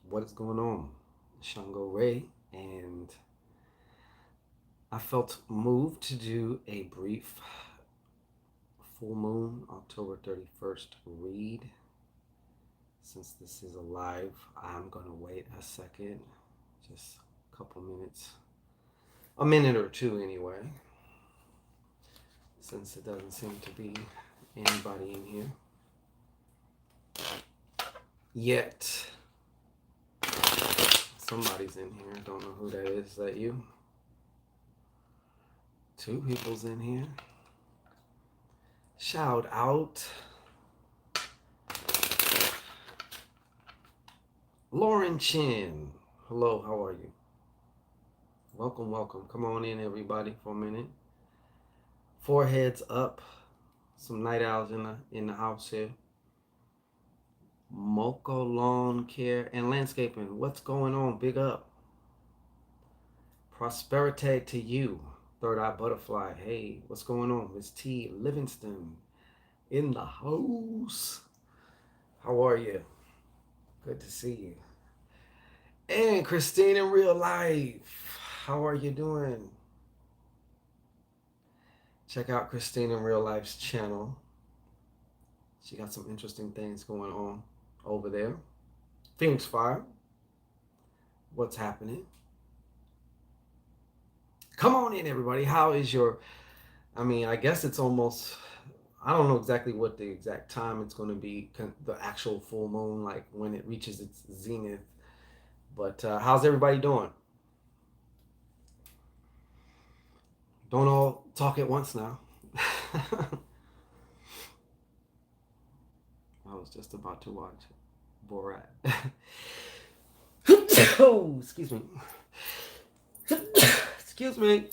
What is going on? Shango Ray, and I felt moved to do a brief full moon October 31st read. Since this is a live, I'm going to wait a second, just a couple minutes, a minute or two anyway, since it doesn't seem to be anybody in here yet. Somebody's in here. Don't know who that is. Is that you? Two people's in here. Shout out. Lauren Chin. Hello, how are you? Welcome, welcome. Come on in, everybody, for a minute. Foreheads up. Some night owls in the house here. Moco Lawn Care and Landscaping. What's going on? Big up. Prosperity to you. Third Eye Butterfly. Hey, what's going on? Miss T. Livingston in the house. How are you? Good to see you. And Christine in real life. How are you doing? Check out Christine in real life's channel. She got some interesting things going on over there. Phoenix Fire. What's happening? Come on in, everybody. How is your... I guess it's almost... I don't know exactly what the exact time it's going to be, the actual full moon, like when it reaches its zenith. But how's everybody doing? Don't all talk at once now. I was just about to watch Borat. Oh, excuse me. Excuse me.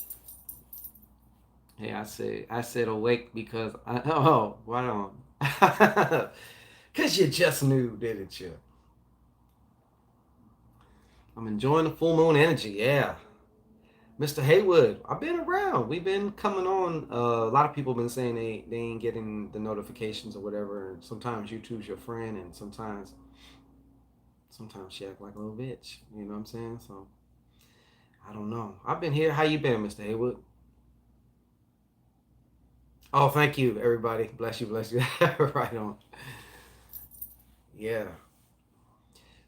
Hey, I said awake because why don't? Cause you just knew, didn't you? I'm enjoying the full moon energy. Yeah, Mr. Haywood, I've been around. We've been coming on. A lot of people have been saying they ain't getting the notifications or whatever. And sometimes YouTube's your friend, and sometimes she act like a little bitch. You know what I'm saying? So I don't know. I've been here. How you been, Mr. Haywood? Oh, thank you, everybody. Bless you, bless you. Right on. Yeah.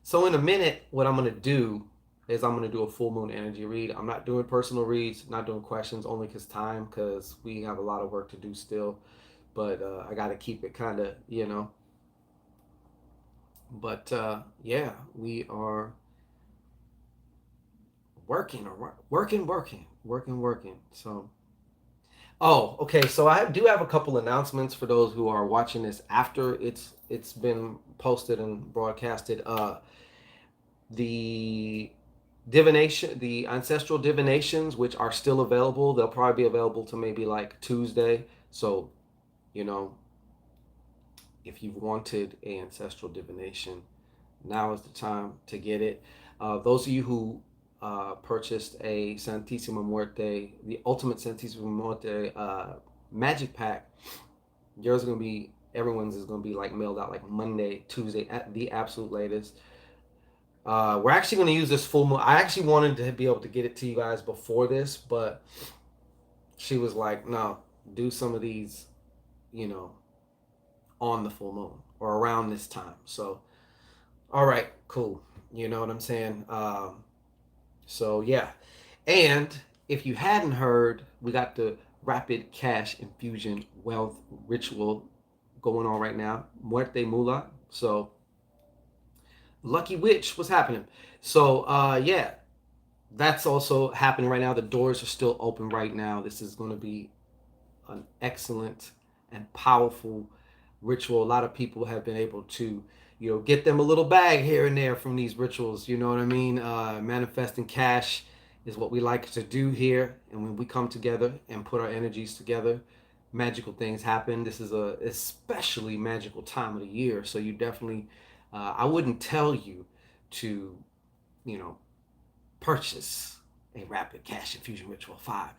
So in a minute, what I'm gonna do is I'm gonna do a full moon energy read. I'm not doing personal reads, not doing questions, only because we have a lot of work to do still. But I got to keep it kind of, But yeah, we are working. So, oh, okay. So I do have a couple announcements for those who are watching this after it's been posted and broadcasted. The the ancestral divinations, which are still available, they'll probably be available to maybe like Tuesday. So, you know, if you've wanted a ancestral divination, now is the time to get it. Those of you who purchased a Santissima Muerte, the Ultimate Santissima Muerte magic pack, yours is gonna be everyone's is gonna be like mailed out like Monday, Tuesday at the absolute latest. We're actually going to use this full moon. I actually wanted to be able to get it to you guys before this, but she was like, no, do some of these, you know, on the full moon or around this time. So, all right, cool. You know what I'm saying? So, yeah. And if you hadn't heard, we got the rapid cash infusion wealth ritual going on right now. Muerte MULAH. So, Lucky Witch, what's happening? So, yeah, that's also happening right now. The doors are still open right now. This is going to be an excellent and powerful ritual. A lot of people have been able to, get them a little bag here and there from these rituals. You know what I mean? Manifesting cash is what we like to do here. And when we come together and put our energies together, magical things happen. This is a especially magical time of the year. So you definitely, I wouldn't tell you to, you know, purchase a rapid cash infusion ritual 5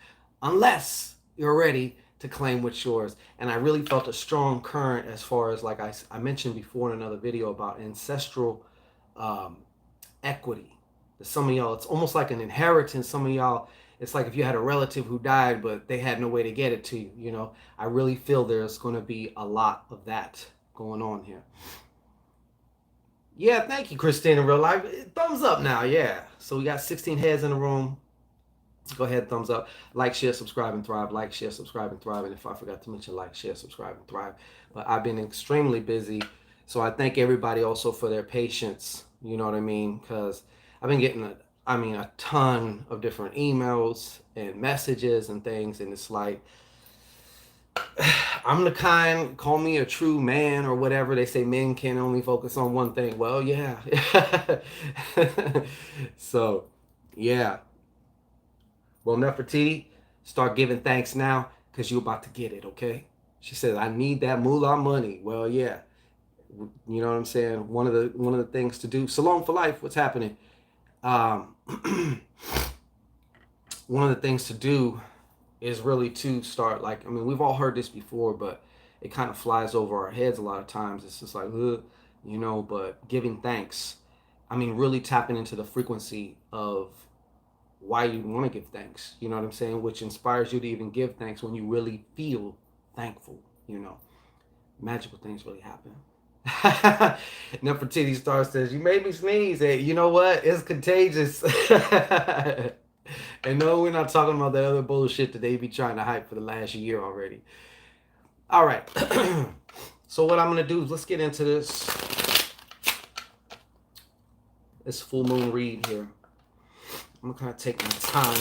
unless you're ready to claim what's yours. And I really felt a strong current as far as, like I mentioned before in another video about ancestral equity. Some of y'all, it's almost like an inheritance. Some of y'all, it's like if you had a relative who died, but they had no way to get it to you, you know. I really feel there's going to be a lot of that going on here. Yeah, thank you, Christine, in real life. Thumbs up now, yeah. So we got 16 heads in the room. Go ahead, thumbs up. Like, share, subscribe, and thrive. Like, share, subscribe, and thrive. And if I forgot to mention, like, share, subscribe, and thrive. But I've been extremely busy. So I thank everybody also for their patience. You know what I mean? Because I've been getting a ton of different emails and messages and things. And it's like, I'm the kind, call me a true man or whatever. They say men can only focus on one thing. Well, yeah. So, yeah. Well, Nefertiti, start giving thanks now because you're about to get it, okay? She says, I need that moolah money. Well, yeah. You know what I'm saying? One of the things to do. Salon for life, what's happening? Um, one of the things to do is really to start, like, I mean, we've all heard this before, but it kind of flies over our heads a lot of times. It's just like, ugh, you know, but giving thanks. I mean, really tapping into the frequency of why you want to give thanks, you know what I'm saying? Which inspires you to even give thanks when you really feel thankful, you know. Magical things really happen. Nefertiti Star says, you made me sneeze. Hey, you know what? It's contagious. And no, we're not talking about the other bullshit that they be trying to hype for the last year already. All right. So what I'm going to do is let's get into this full moon read here. I'm going to kind of take my time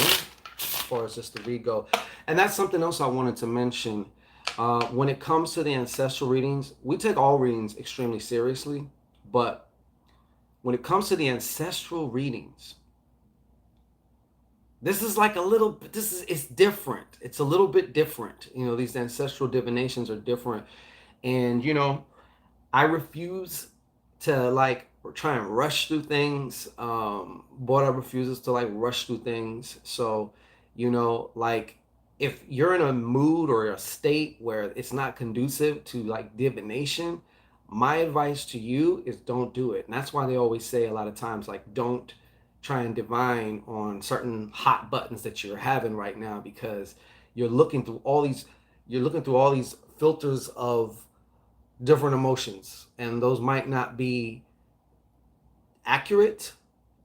as far as just the read go. And that's something else I wanted to mention. When it comes to the ancestral readings, we take all readings extremely seriously. But when it comes to the ancestral readings, this is like it's different. It's a little bit different. You know, these ancestral divinations are different. And, you know, I refuse to like try and rush through things. Boda refuses to like rush through things. So, you know, like if you're in a mood or a state where it's not conducive to like divination, my advice to you is don't do it. And that's why they always say a lot of times, like, don't try and divine on certain hot buttons that you're having right now, because you're looking through all these filters of different emotions, and those might not be accurate,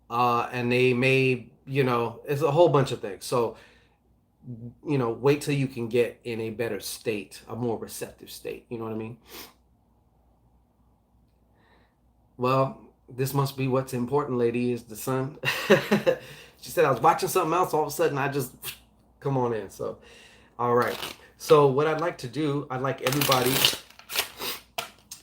and they may, you know, it's a whole bunch of things. So, you know, wait till you can get in a better state, a more receptive state. You know what I mean? Well, this must be what's important, lady, is the sun. She said I was watching something else. All of a sudden, I just come on in. So, all right. So what I'd like to do, I'd like everybody,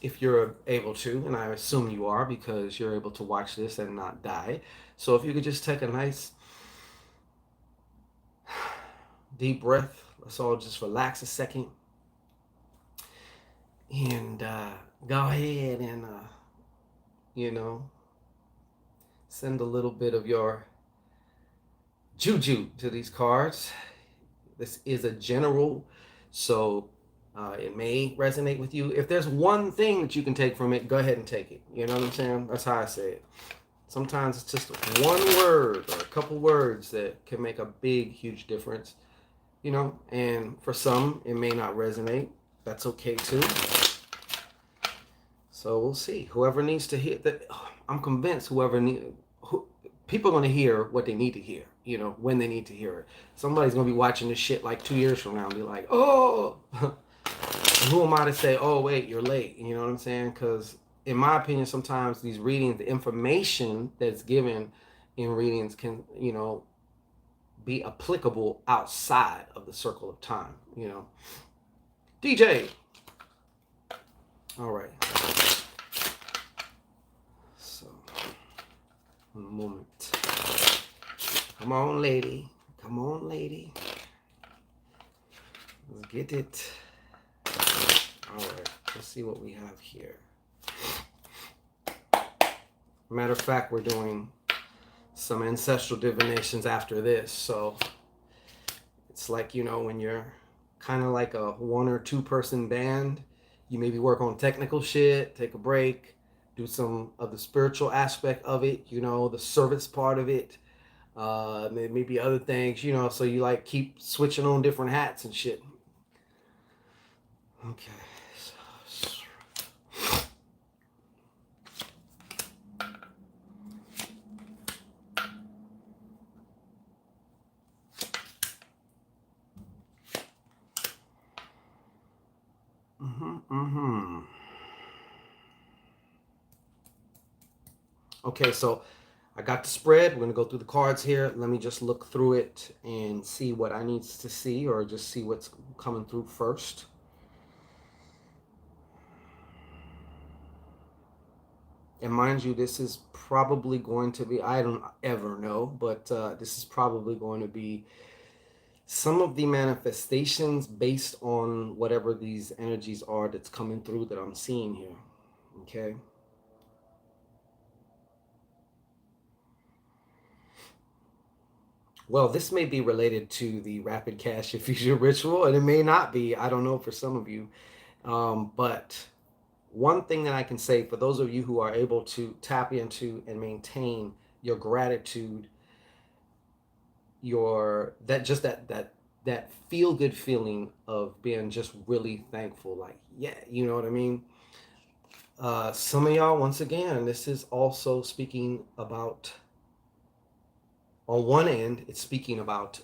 if you're able to, and I assume you are because you're able to watch this and not die. So if you could just take a nice deep breath. Let's all just relax a second. And go ahead and, you know, send a little bit of your juju to these cards. This is a general, so it may resonate with you. If there's one thing that you can take from it, go ahead and take it. You know what I'm saying? That's how I say it. Sometimes it's just one word or a couple words that can make a big, huge difference. You know, and for some, it may not resonate. That's okay too. So we'll see. Whoever needs to hear that, I'm convinced people are going to hear what they need to hear, you know, when they need to hear it. Somebody's going to be watching this shit like 2 years from now and be like, oh, who am I to say, oh, wait, you're late? You know what I'm saying? Because in my opinion, sometimes these readings, the information that's given in readings can, you know, be applicable outside of the circle of time, you know. DJ. All right. So, one moment. Come on, lady. Come on, lady. Let's get it. All right. Let's see what we have here. Matter of fact, we're doing some ancestral divinations after this. So it's like, you know, when you're kind of like a 1 or 2 person band, you maybe work on technical shit, take a break, do some of the spiritual aspect of it, you know, the service part of it, maybe other things, you know, so you like keep switching on different hats and shit. Okay. Okay, so I got the spread. We're gonna go through the cards here. Let me just look through it and see what I need to see, or just see what's coming through first. And mind you, this is probably going to be, I don't ever know, but this is probably going to be some of the manifestations based on whatever these energies are that's coming through that I'm seeing here. Okay. Well, this may be related to the rapid cash infusion ritual, and it may not be. I don't know for some of you. But one thing that I can say for those of you who are able to tap into and maintain your gratitude, your that feel good feeling of being just really thankful, like, yeah, you know what I mean? Some of y'all, once again, this is also speaking about, on one end, it's speaking about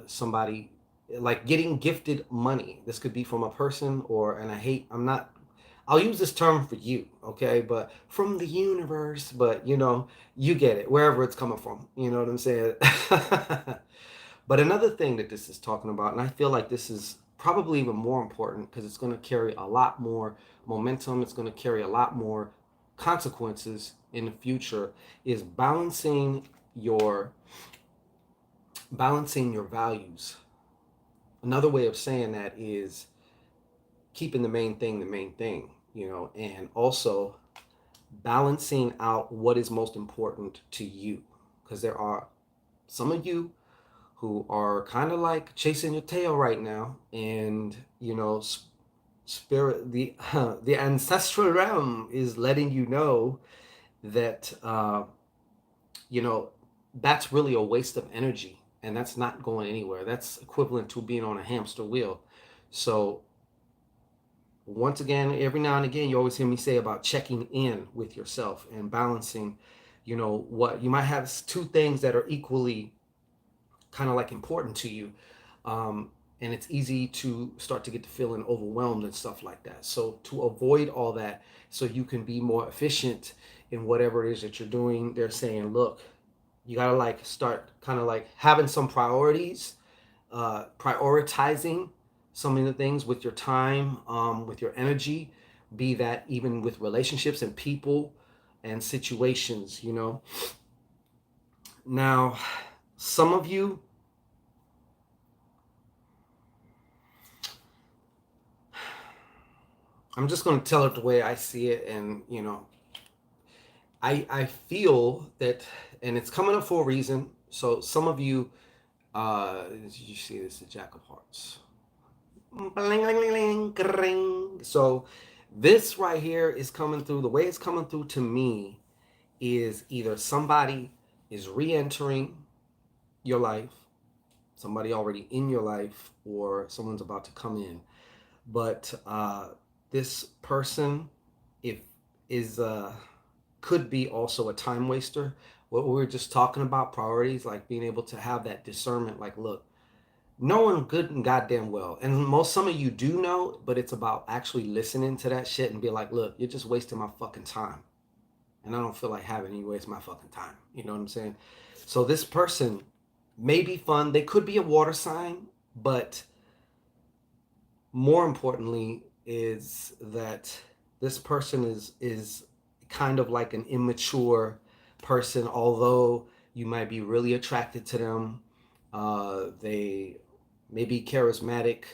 somebody like getting gifted money. This could be from a person, or, and I'm not, I'll use this term for you, okay, but from the universe, but you know, you get it, wherever it's coming from, you know what I'm saying? But another thing that this is talking about, and I feel like this is probably even more important because it's going to carry a lot more momentum, it's going to carry a lot more consequences in the future, is your balancing your values. Another way of saying that is keeping the main thing, you know, and also balancing out what is most important to you. Because there are some of you who are kind of like chasing your tail right now, and you know, spirit, the ancestral realm is letting you know that you know, that's really a waste of energy, and that's not going anywhere. That's equivalent to being on a hamster wheel. So once again, every now and again, you always hear me say about checking in with yourself and balancing, you know, what you might have two things that are equally kind of like important to you. And it's easy to start to get to feeling overwhelmed and stuff like that. So to avoid all that, so you can be more efficient in whatever it is that you're doing, they're saying, look, you gotta like start kind of like having some priorities, prioritizing some of the things with your time, with your energy, be that even with relationships and people and situations, you know. Now, some of you, I'm just going to tell it the way I see it, and you know, I feel that, and it's coming up for a reason. So some of you, you see this, the Jack of Hearts. So this right here is coming through. The way it's coming through to me is either somebody is re-entering your life, somebody already in your life, or someone's about to come in. But this person, if is could be also a time waster. What we were just talking about, priorities, like being able to have that discernment, like, look, knowing good and goddamn well, and some of you do know, but it's about actually listening to that shit and be like, look, you're just wasting my fucking time, and I don't feel like having you waste my fucking time. You know what I'm saying? So this person may be fun. They could be a water sign, but more importantly is that this person is kind of like an immature person, although you might be really attracted to them. They may be charismatic.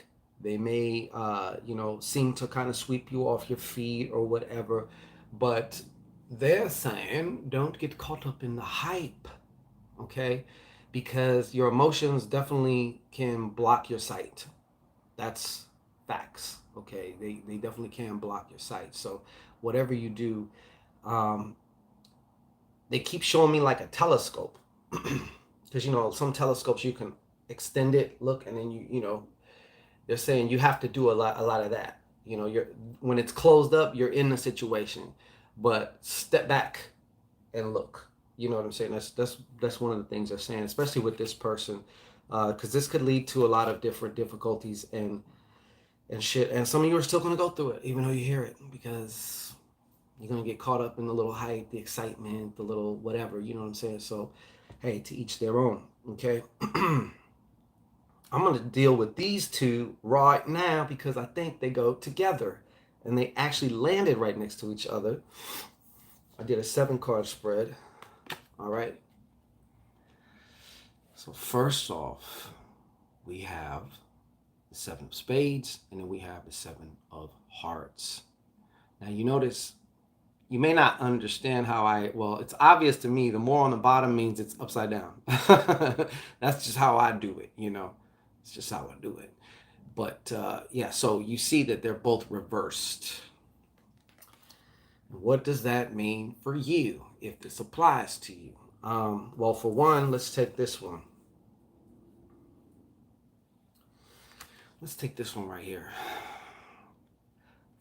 They may, you know, seem to kind of sweep you off your feet or whatever. But they're saying don't get caught up in the hype, okay? Because your emotions definitely can block your sight. That's facts, okay? They definitely can block your sight. So whatever you do, Um, they keep showing me like a telescope, because you know some telescopes you can extend it, look, and then you know they're saying you have to do a lot of that. You know, you're when it's closed up, you're in the situation, but step back and look. You know what I'm saying? That's one of the things they're saying, especially with this person, because this could lead to a lot of different difficulties and shit. And some of you are still gonna go through it, even though you hear it, because you're gonna get caught up in the little hype, the excitement, the little whatever. You know what I'm saying? So, hey, to each their own. Okay. I'm going to deal with these two right now because I think they go together. And they actually landed right next to each other. I did a 7-card spread. All right. So first off, we have the 7 of spades, and then we have the 7 of hearts. Now you notice, you may not understand how well, it's obvious to me, the more on the bottom means it's upside down. That's just how I do it, you know. It's just how I do it. But yeah, so you see that they're both reversed. What does that mean for you if this applies to you? Well, for one, let's take this one. Let's take this one right here.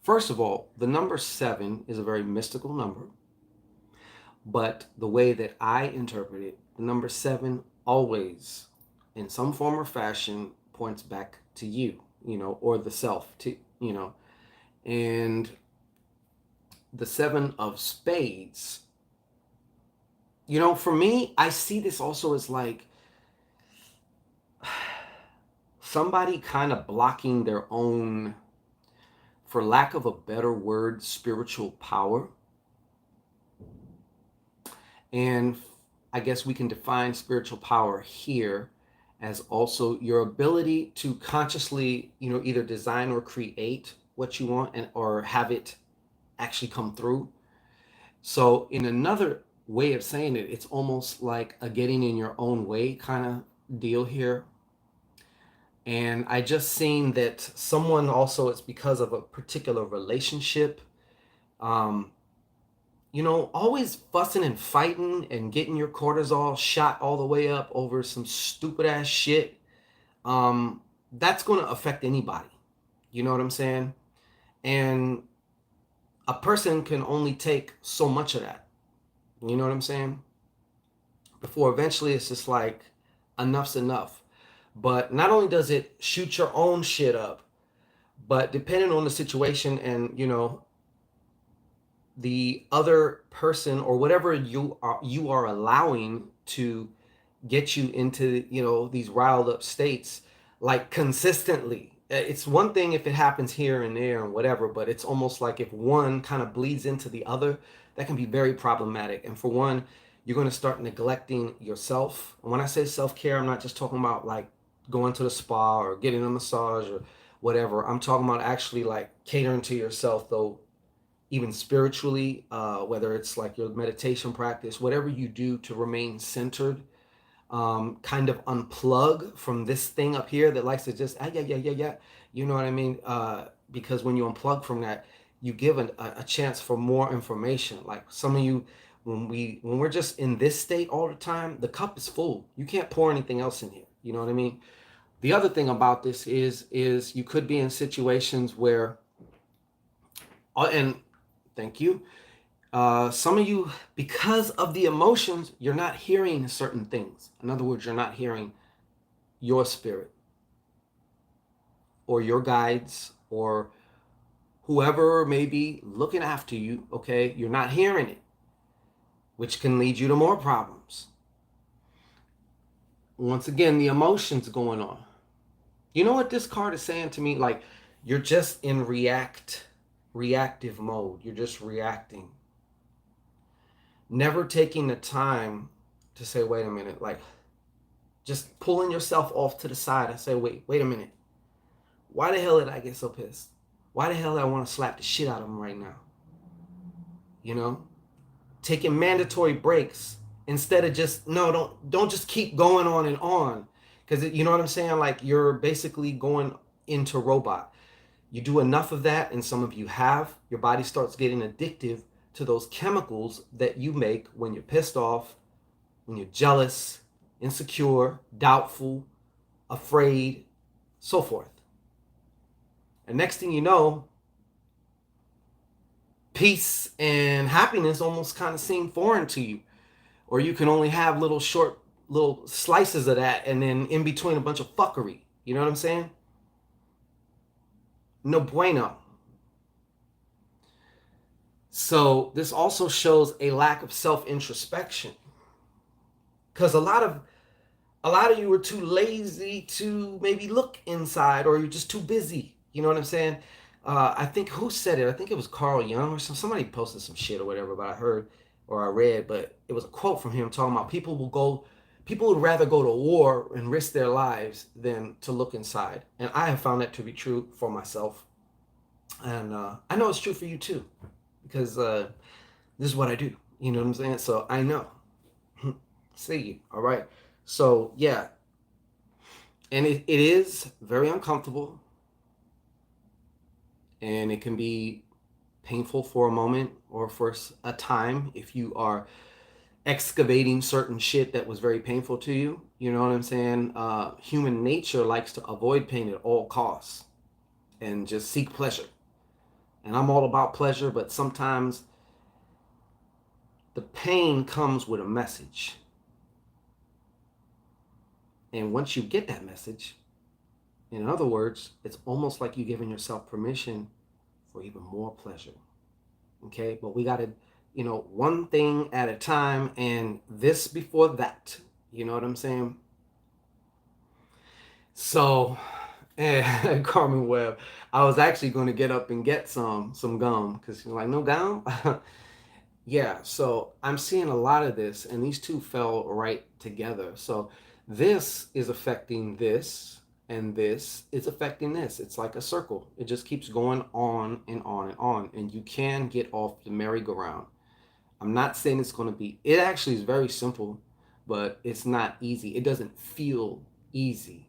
First of all, the number 7 is a very mystical number. But the way that I interpret it, the number 7 always, in some form or fashion, points back to you, you know, or the self, to, you know. And the 7 of spades, you know, for me, I see this also as like somebody kind of blocking their own, for lack of a better word, spiritual power. And I guess we can define spiritual power here as also your ability to consciously, you know, either design or create what you want and or have it actually come through. So in another way of saying it, it's almost like a getting in your own way kind of deal here. And I just seen that someone also, it's because of a particular relationship, you know, always fussing and fighting and getting your cortisol shot all the way up over some stupid ass shit. That's going to affect anybody. You know what I'm saying? And a person can only take so much of that. You know what I'm saying? Before eventually it's just like enough's enough. But not only does it shoot your own shit up, but depending on the situation and, you know, the other person or whatever you are allowing to get you into, you know, these riled up states, like consistently. It's one thing if it happens here and there and whatever, but it's almost like if one kind of bleeds into the other, that can be very problematic. And for one, you're going to start neglecting yourself. And when I say self-care, I'm not just talking about like going to the spa or getting a massage or whatever. I'm talking about actually like catering to yourself, though, even spiritually, whether it's like your meditation practice, whatever you do to remain centered, kind of unplug from this thing up here that likes to just, yeah. You know what I mean? Because when you unplug from that, you give a chance for more information. Like some of you, when we're just in this state all the time, the cup is full. You can't pour anything else in here. You know what I mean? The other thing about this is you could be in situations where, and thank you. Some of you, because of the emotions, you're not hearing certain things. In other words, you're not hearing your spirit or your guides or whoever may be looking after you, okay? You're not hearing it, which can lead you to more problems. Once again, the emotions going on. You know what this card is saying to me? Like, you're just in reactive mode. You're just reacting. Never taking the time to say, wait a minute, like just pulling yourself off to the side and say, wait a minute. Why the hell did I get so pissed? Why the hell did I want to slap the shit out of him right now? You know, taking mandatory breaks instead of just, no, don't just keep going on and on. Because you know what I'm saying? Like you're basically going into robot. You do enough of that, and some of you have, your body starts getting addictive to those chemicals that you make when you're pissed off, when you're jealous, insecure, doubtful, afraid, so forth. And next thing you know, peace and happiness almost kind of seem foreign to you. Or you can only have little short little slices of that, and then in between a bunch of fuckery. You know what I'm saying? No bueno. So this also shows a lack of self-introspection, because a lot of you are too lazy to maybe look inside, or you're just too busy. You know what I'm saying? I think, who said it? I think it was Carl Jung or somebody posted some shit or whatever, but I heard or I read, but it was a quote from him talking about people would rather go to war and risk their lives than to look inside. And I have found that to be true for myself. And I know it's true for you too, because this is what I do. You know what I'm saying? So I know. See you. All right. So yeah. And it is very uncomfortable. And it can be painful for a moment or for a time if you are excavating certain shit that was very painful to you. You know what I'm saying? Human nature likes to avoid pain at all costs and just seek pleasure. And I'm all about pleasure, but sometimes the pain comes with a message. And once you get that message, in other words, it's almost like you're giving yourself permission for even more pleasure. Okay, but we got to, one thing at a time, and this before that. You know what I'm saying? So, Carmen Webb, I was actually going to get up and get some gum, because she's like, no gum? Yeah, so I'm seeing a lot of this, and these two fell right together. So this is affecting this, and this is affecting this. It's like a circle. It just keeps going on and on and on, and you can get off the merry-go-round. I'm not saying it's going to be, it actually is very simple, but it's not easy. It doesn't feel easy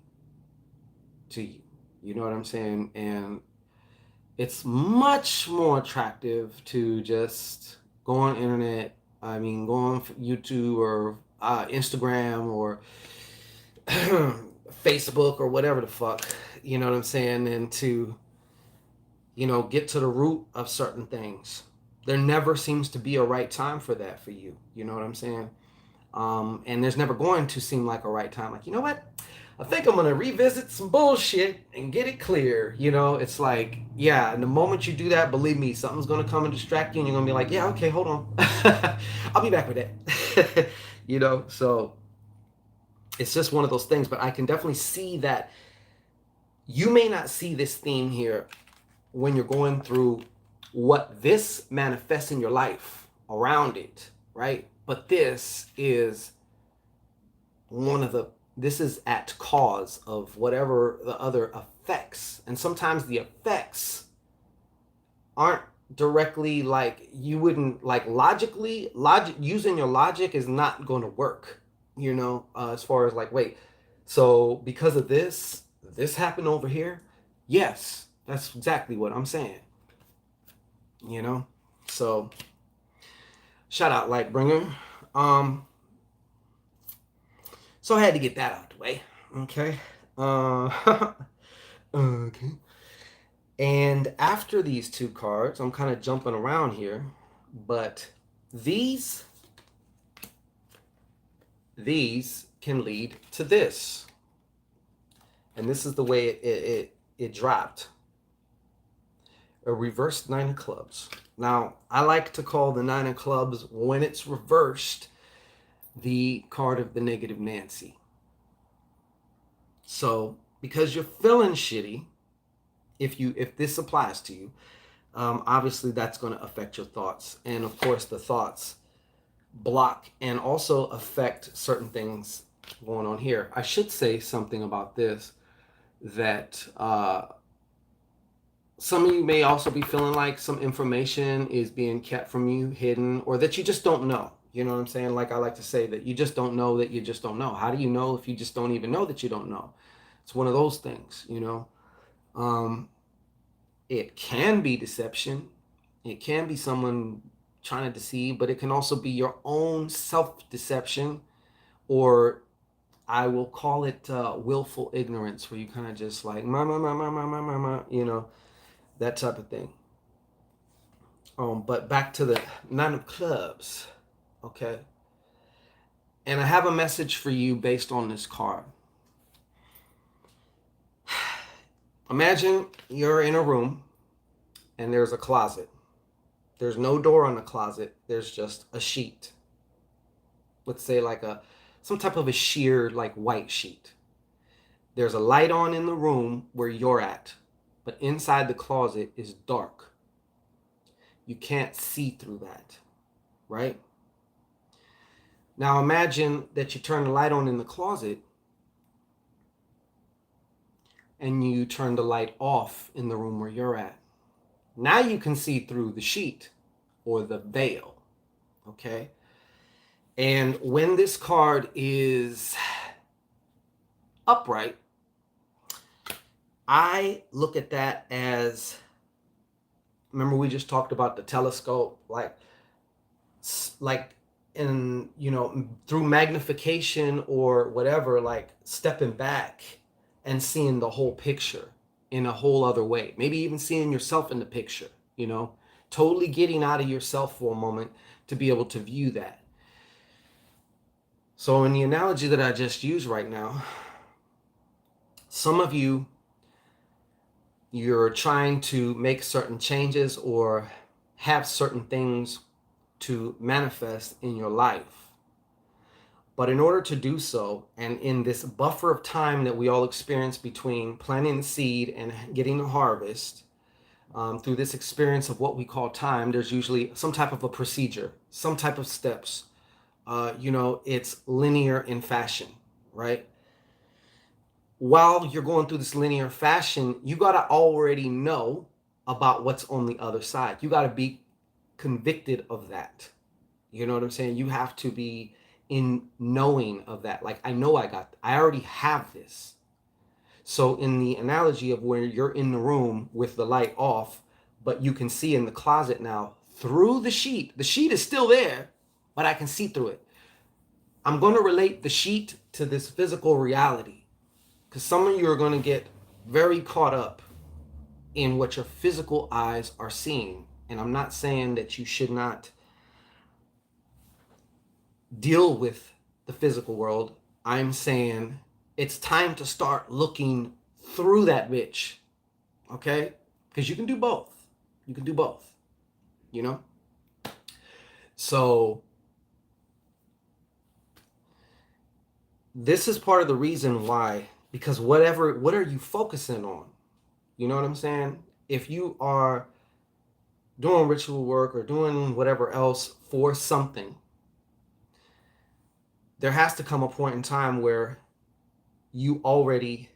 to you. You know what I'm saying? And it's much more attractive to just go on internet. I mean, go on YouTube or Instagram or Facebook or whatever the fuck, you know what I'm saying? And to, get to the root of certain things. There never seems to be a right time for that for you. You know what I'm saying? And there's never going to seem like a right time. Like, you know what? I think I'm going to revisit some bullshit and get it clear. It's like, yeah, and the moment you do that, believe me, something's going to come and distract you, and you're going to be like, yeah, okay, hold on. I'll be back with that. So it's just one of those things, but I can definitely see that you may not see this theme here when you're going through what this manifests in your life around it, right? But this is this is at cause of whatever the other effects. And sometimes the effects aren't directly, like, you wouldn't, like, using your logic is not going to work, as far as like, wait, so because of this happened over here. Yes, that's exactly what I'm saying. So shout out Lightbringer. So I had to get that out the way. Okay. Okay. And after these two cards, I'm kind of jumping around here, but these can lead to this. And this is the way it dropped. A reversed Nine of Clubs. Now, I like to call the Nine of Clubs, when it's reversed, the card of the negative Nancy. So, because you're feeling shitty, if this applies to you, obviously that's going to affect your thoughts. And of course, the thoughts block and also affect certain things going on here. I should say something about this, that some of you may also be feeling like some information is being kept from you, hidden, or that you just don't know. You know what I'm saying? Like I like to say, that you just don't know that you just don't know. How do you know if you just don't even know that you don't know? It's one of those things, It can be deception. It can be someone trying to deceive, but it can also be your own self-deception, or I will call it willful ignorance, where you kind of just like, you know, that type of thing. But back to the Nine of Clubs, okay? And I have a message for you based on this card. Imagine you're in a room and there's a closet. There's no door on the closet. There's just a sheet. Let's say like some type of a sheer, like white sheet. There's a light on in the room where you're at, but inside the closet is dark. You can't see through that, right? Now imagine that you turn the light on in the closet and you turn the light off in the room where you're at. Now you can see through the sheet or the veil, okay? And when this card is upright, I look at that as, remember we just talked about the telescope, like in, you know, through magnification or whatever, like stepping back and seeing the whole picture in a whole other way. Maybe even seeing yourself in the picture, you know, totally getting out of yourself for a moment to be able to view that. So in the analogy that I just used right now, some of you, you're trying to make certain changes or have certain things to manifest in your life. But in order to do so, and in this buffer of time that we all experience between planting the seed and getting the harvest, through this experience of what we call time, there's usually some type of a procedure, some type of steps. You know, it's linear in fashion, right? While you're going through this linear fashion, you got to already know about what's on the other side. You got to be convicted of that. You know what I'm saying? You have to be in knowing of that. Like, I know I already have this. So in the analogy of where you're in the room with the light off, but you can see in the closet now through the sheet is still there, but I can see through it. I'm going to relate the sheet to this physical reality, because some of you are going to get very caught up in what your physical eyes are seeing. And I'm not saying that you should not deal with the physical world. I'm saying it's time to start looking through that bitch, okay? Because you can do both. You can do both, you know? So this is part of the reason why, because what are you focusing on? You know what I'm saying? If you are doing ritual work or doing whatever else for something, there has to come a point in time where you already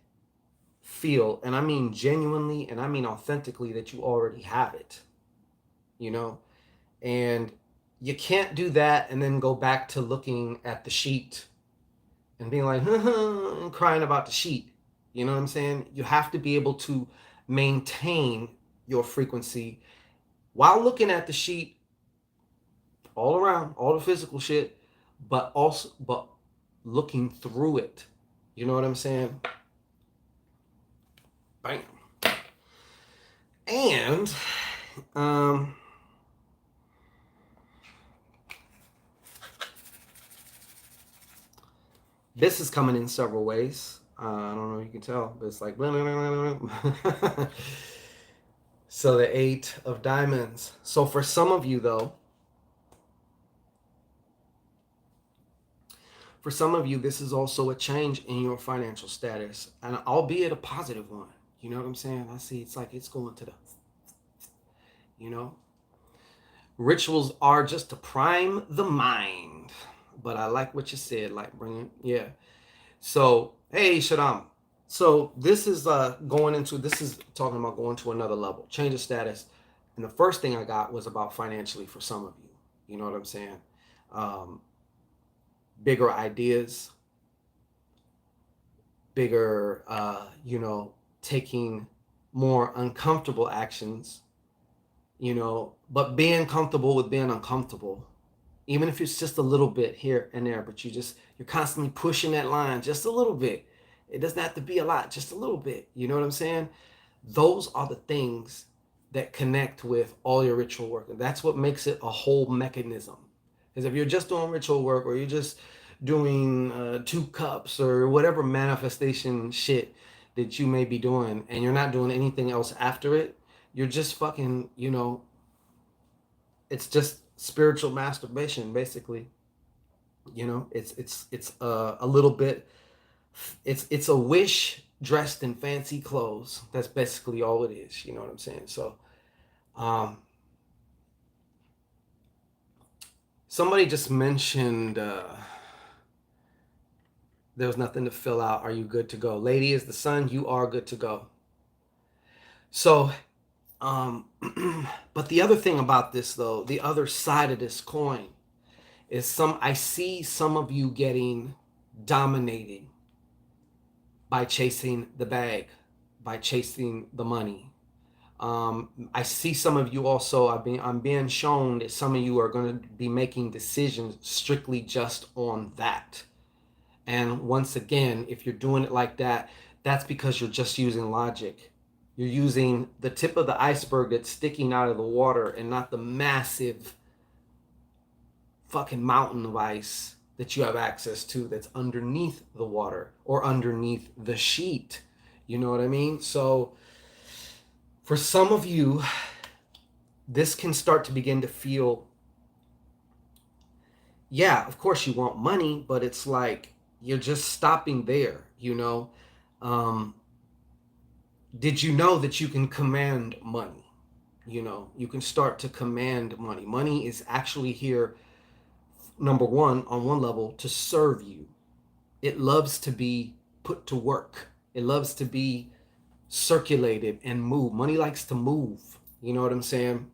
feel, and I mean genuinely, and I mean authentically, that you already have it, you know? And you can't do that and then go back to looking at the sheet and being like, and crying about the sheet. You know what I'm saying? You have to be able to maintain your frequency while looking at the sheet all around, all the physical shit, but looking through it. You know what I'm saying? Bam. And this is coming in several ways. I don't know if you can tell, but it's like blah, blah, blah, blah. So the 8 of Diamonds. So for some of you though, this is also a change in your financial status, and albeit a positive one. You know what I'm saying? I see it's like it's going to the, you know, rituals are just to prime the mind. But I like what you said, like bringing, yeah. So, hey, Shaddam. So this is this is talking about going to another level, change of status. And the first thing I got was about financially for some of you. You know what I'm saying? Bigger ideas, bigger, you know, taking more uncomfortable actions, you know, but being comfortable with being uncomfortable, even if it's just a little bit here and there, but you're constantly pushing that line just a little bit. It doesn't have to be a lot, just a little bit. You know what I'm saying? Those are the things that connect with all your ritual work. And that's what makes it a whole mechanism. Because if you're just doing ritual work, or you're just doing 2 cups or whatever manifestation shit that you may be doing, and you're not doing anything else after it, you're just fucking, it's just spiritual masturbation, basically. It's a little bit. It's a wish dressed in fancy clothes. That's basically all it is. You know what I'm saying? So, um, somebody just mentioned there was nothing to fill out. Are you good to go? Lady is the sun. You are good to go. So, um, but the other thing about this, though, the other side of this coin is I see some of you getting dominated by chasing the bag, by chasing the money. I see some of you also, I'm being shown that some of you are going to be making decisions strictly just on that. And once again, if you're doing it like that, that's because you're just using logic. You're using the tip of the iceberg that's sticking out of the water, and not the massive fucking mountain of ice that you have access to that's underneath the water or underneath the sheet. You know what I mean? So for some of you, this can start to begin to feel, yeah, of course you want money, but it's like you're just stopping there, did you know that you can command money? You can start to command money. Money is actually here, number one, on one level, to serve you. It loves to be put to work. It loves to be circulated and move. Money likes to move. You know what I'm saying?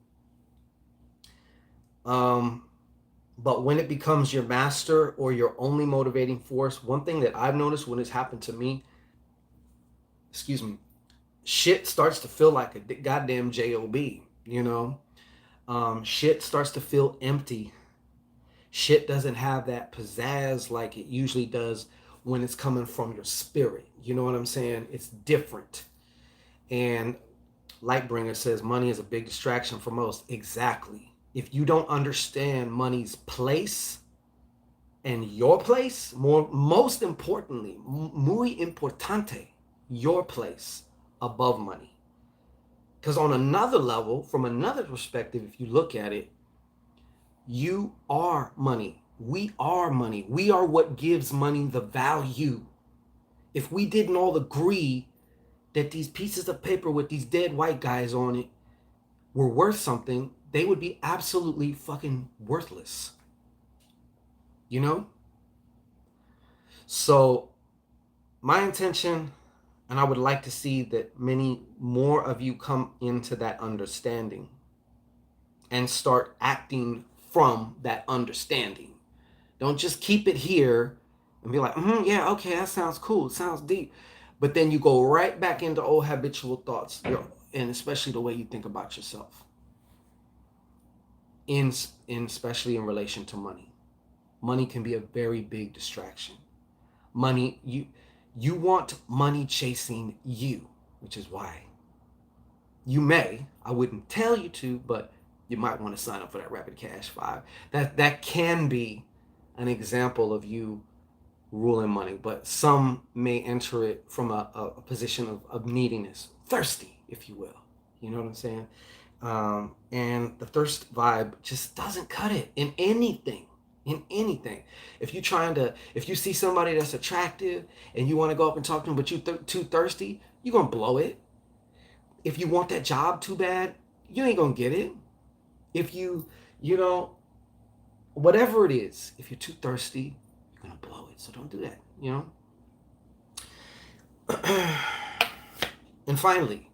But when it becomes your master or your only motivating force, one thing that I've noticed when it's happened to me, excuse me, shit starts to feel like a goddamn job. Shit starts to feel empty. Shit doesn't have that pizzazz like it usually does when it's coming from your spirit. You know what I'm saying? It's different. And Lightbringer says money is a big distraction for most. Exactly. If you don't understand money's place and your place, most importantly, muy importante, your place above money. Because on another level, from another perspective, if you look at it, you are money. We are money. We are what gives money the value. If we didn't all agree that these pieces of paper with these dead white guys on it were worth something, they would be absolutely fucking worthless. So my intention, and I would like to see that many more of you come into that understanding and start acting from that understanding. Don't just keep it here and be like, yeah, okay, that sounds cool, it sounds deep. But then you go right back into old habitual thoughts, and especially the way you think about yourself. Especially in relation to money. Money can be a very big distraction. Money, you want money chasing you, which is why I wouldn't tell you to, but you might want to sign up for that Rapid Cash 5. That can be an example of you ruling money, but some may enter it from a position of neediness, thirsty, if you will. You know what I'm saying? And the thirst vibe just doesn't cut it in anything. If you see somebody that's attractive and you want to go up and talk to them, but you too thirsty, you're gonna blow it. If you want that job too bad, you ain't gonna get it. If whatever it is, if you're too thirsty, you're gonna blow it. So don't do that. And finally,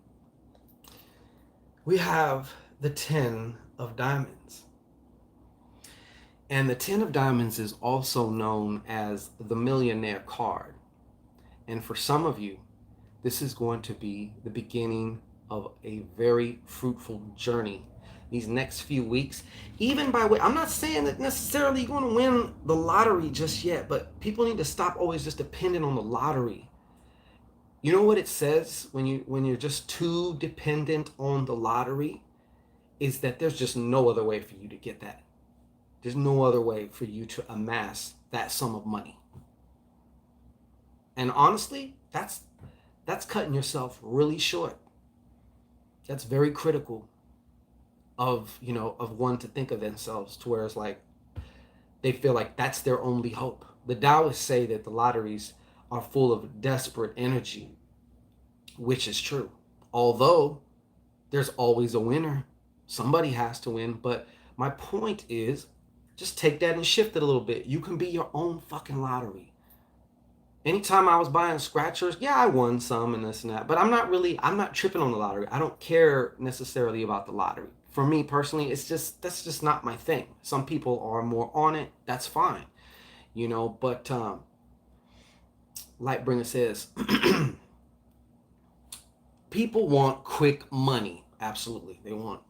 we have the 10 of diamonds. And the 10 of diamonds is also known as the millionaire card. And for some of you, this is going to be the beginning of a very fruitful journey these next few weeks, even by way, I'm not saying that necessarily you're going to win the lottery just yet, but people need to stop always just depending on the lottery. You know what it says when you're just too dependent on the lottery is that there's just no other way for you to get that. There's no other way for you to amass that sum of money. And honestly, that's cutting yourself really short. That's very critical of, you know, of one to think of themselves to where it's like they feel like that's their only hope. The Taoists say that the lotteries are full of desperate energy, which is true. Although there's always a winner. Somebody has to win. But my point is, just take that and shift it a little bit. You can be your own fucking lottery. Anytime I was buying scratchers, yeah, I won some and this and that. But I'm not tripping on the lottery. I don't care necessarily about the lottery. For me personally, that's just not my thing. Some people are more on it. That's fine. You know, but Lightbringer says, people want quick money. Absolutely. They want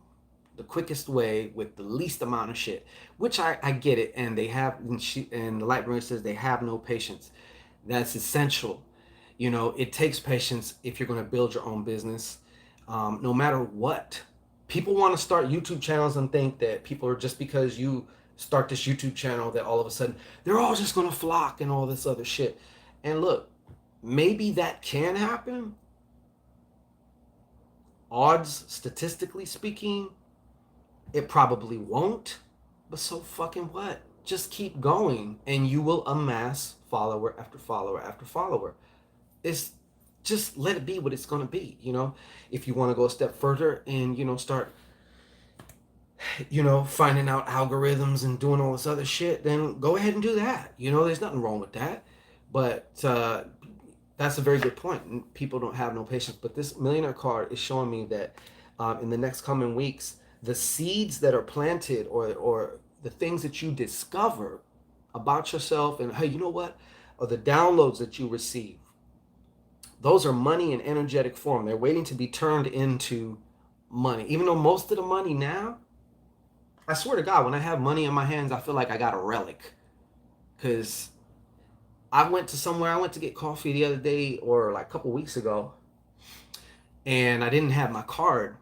the quickest way with the least amount of shit, which I get it. And they have, and the Lightbringer says they have no patience. That's essential. You know, it takes patience if you're going to build your own business, no matter what. People want to start YouTube channels and think that people are just because you start this YouTube channel that all of a sudden they're all just going to flock and all this other shit. And look, maybe that can happen. Odds, statistically speaking, it probably won't. But so fucking what? Just keep going and you will amass follower after follower after follower. It's just let it be what it's going to be. You know, if you want to go a step further and, you know, start, you know, finding out algorithms and doing all this other shit, then go ahead and do that. You know, there's nothing wrong with that. But that's a very good point. People don't have no patience. But this millionaire card is showing me that in the next coming weeks, the seeds that are planted or the things that you discover about yourself and, hey, you know what? Or the downloads that you receive, those are money in energetic form. They're waiting to be turned into money. Even though most of the money now, I swear to God, when I have money in my hands, I feel like I got a relic. Because I went to get coffee the other day or like a couple weeks ago, and I didn't have my card.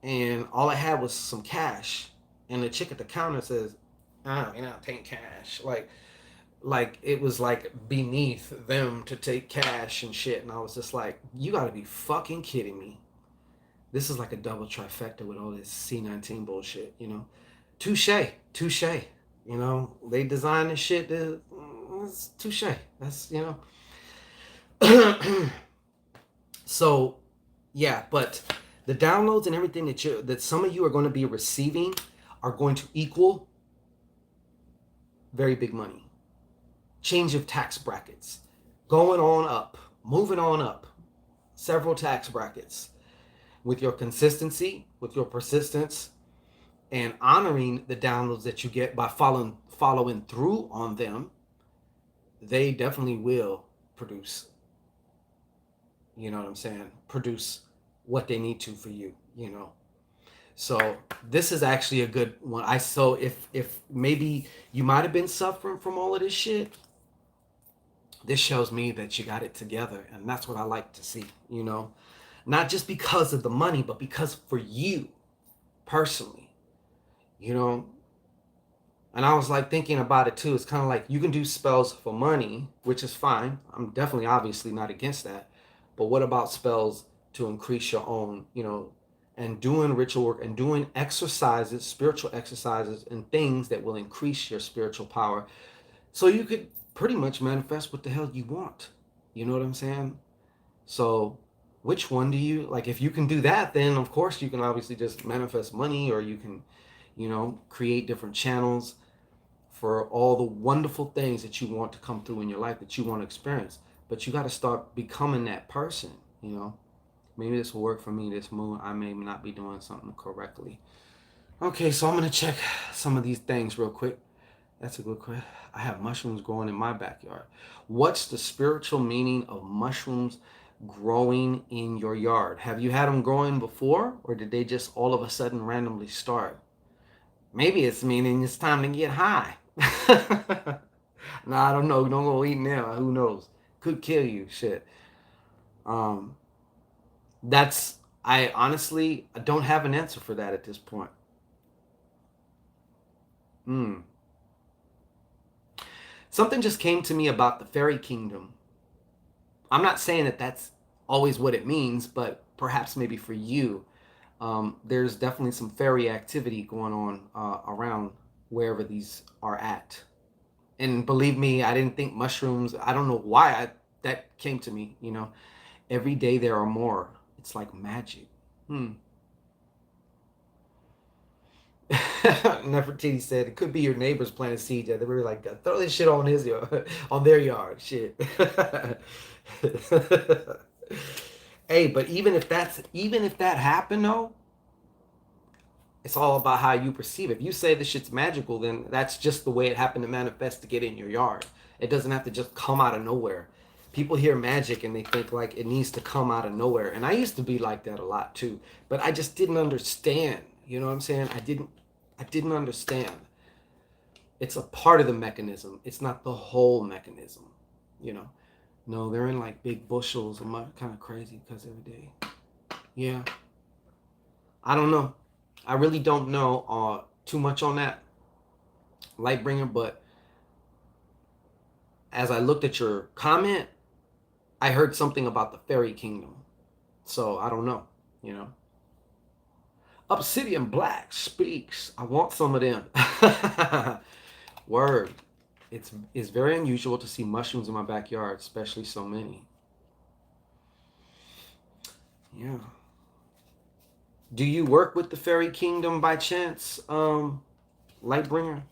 And all I had was some cash. And the chick at the counter says, oh, you're not taking cash. Like it was like beneath them to take cash and shit. And I was just like, you gotta be fucking kidding me. This is like a double trifecta with all this C19 bullshit, you know? Touche. You know, they designed this shit. It's touche. That's, you know. So, yeah, but the downloads and everything that some of you are going to be receiving are going to equal very big money. Change of tax brackets, going on up, moving on up, several tax brackets. With your consistency, with your persistence, and honoring the downloads that you get by following through on them, they definitely will produce, you know what I'm saying, produce what they need to for you, you know. So this is actually a good one. So if maybe you might have been suffering from all of this shit, this shows me that you got it together. And that's what I like to see, you know, not just because of the money, but because for you personally, you know. And I was like thinking about it too. It's kind of like you can do spells for money, which is fine. I'm definitely obviously not against that. But what about spells to increase your own, you know, and doing ritual work and doing exercises, spiritual exercises and things that will increase your spiritual power so you could pretty much manifest what the hell you want. You know what I'm saying? So which one do you like? If you can do that, then of course you can obviously just manifest money, or you can, you know, create different channels for all the wonderful things that you want to come through in your life, that you want to experience. But you got to start becoming that person, you know. Maybe this will work for me, this moon. I may not be doing something correctly. Okay, so I'm going to check some of these things real quick. That's a good question. I have mushrooms growing in my backyard. What's the spiritual meaning of mushrooms growing in your yard. Have you had them growing before, or did they just all of a sudden randomly start? Maybe it's meaning it's time to get high. Nah, I don't know. Don't go eat now. Who knows? Could kill you. Shit. Um, that's I honestly I don't have an answer for that at this point. Hmm. Something just came to me about the fairy kingdom. I'm not saying that that's always what it means, but perhaps maybe for you, there's definitely some fairy activity going on around wherever these are at. And believe me, I didn't think mushrooms. I don't know why that came to me. Every day there are more. It's like magic. Hmm. Nefertiti said it could be your neighbors planting seeds. They were like, throw this shit on his yard, on their yard. Shit. Hey, but even if that happened though, it's all about how you perceive it. If you say this shit's magical, then that's just the way it happened to manifest to get in your yard. It doesn't have to just come out of nowhere. People hear magic and they think like it needs to come out of nowhere. And I used to be like that a lot too. But I just didn't understand. You know what I'm saying? I didn't understand. It's a part of the mechanism. It's not the whole mechanism. You know. No, they're in like big bushels. I'm kind of crazy because every day. Yeah. I don't know. I really don't know too much on that Lightbringer, but as I looked at your comment, I heard something about the fairy kingdom. So I don't know, you know. Obsidian Black speaks. I want some of them. Word. It's very unusual to see mushrooms in my backyard, especially so many. Yeah. Do you work with the fairy kingdom by chance, Lightbringer?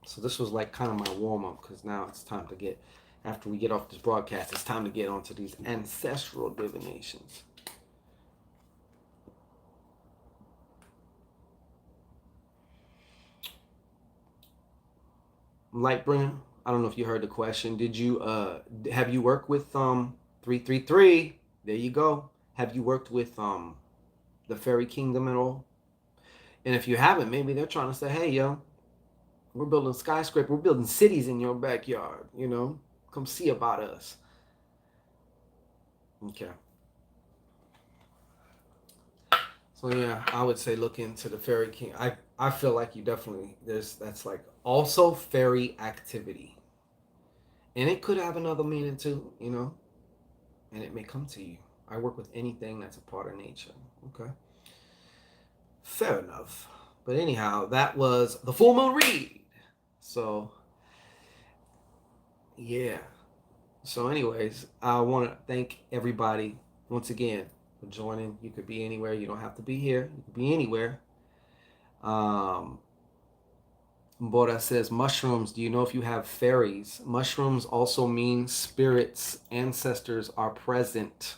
So this was like kind of my warm up because now it's time to get, after we get off this broadcast, it's time to get onto these ancestral divinations. Lightbringer, I don't know if you heard the question. Did you have you worked with 333? There you go. Have you worked with the fairy kingdom at all? And if you haven't, maybe they're trying to say, hey yo, we're building skyscrapers, we're building cities in your backyard, Come see about us. Okay. So yeah, I would say look into the fairy king. I feel like you definitely that's like also fairy activity. And it could have another meaning too, and it may come to you. I work with anything that's a part of nature. Okay. Fair enough. But anyhow, that was the full moon read. So yeah. So anyways, I want to thank everybody once again for joining. You could be anywhere. You don't have to be here. You could be anywhere. Bora says, mushrooms, do you know if you have fairies? Mushrooms also mean spirits, ancestors are present.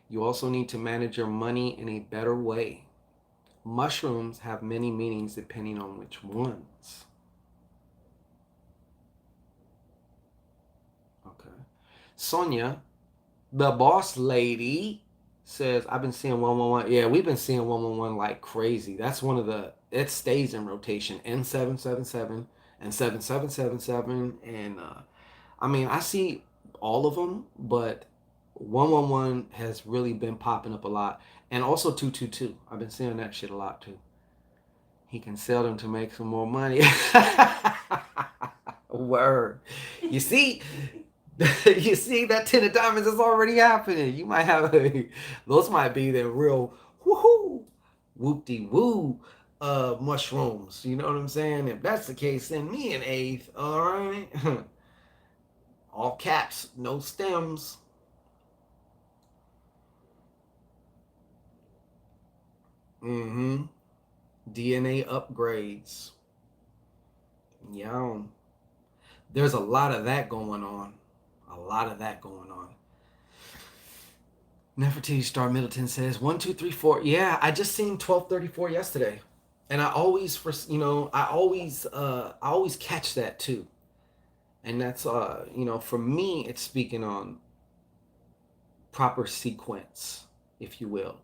You also need to manage your money in a better way. Mushrooms have many meanings depending on which ones. Okay. Sonia, the boss lady, says, I've been seeing 111. Yeah, we've been seeing 111 like crazy. That's one of it stays in rotation. N777 and 7777. And I mean, I see all of them, but 111 has really been popping up a lot. And also 222. I've been seeing that shit a lot too. He can sell them to make some more money. Word. You see, you see that 10 of diamonds is already happening. You might have those might be the real woohoo whoop-de-woo mushrooms. You know what I'm saying? If that's the case, send me an eighth. All right. All caps, no stems. Mm-hmm. DNA upgrades. Yeah. There's a lot of that going on. A lot of that going on. Nefertiti Star Middleton says 1, 2, 3, 4. Yeah, I just seen 1234 yesterday. And I always, I always catch that too. And that's, for me, it's speaking on proper sequence, if you will,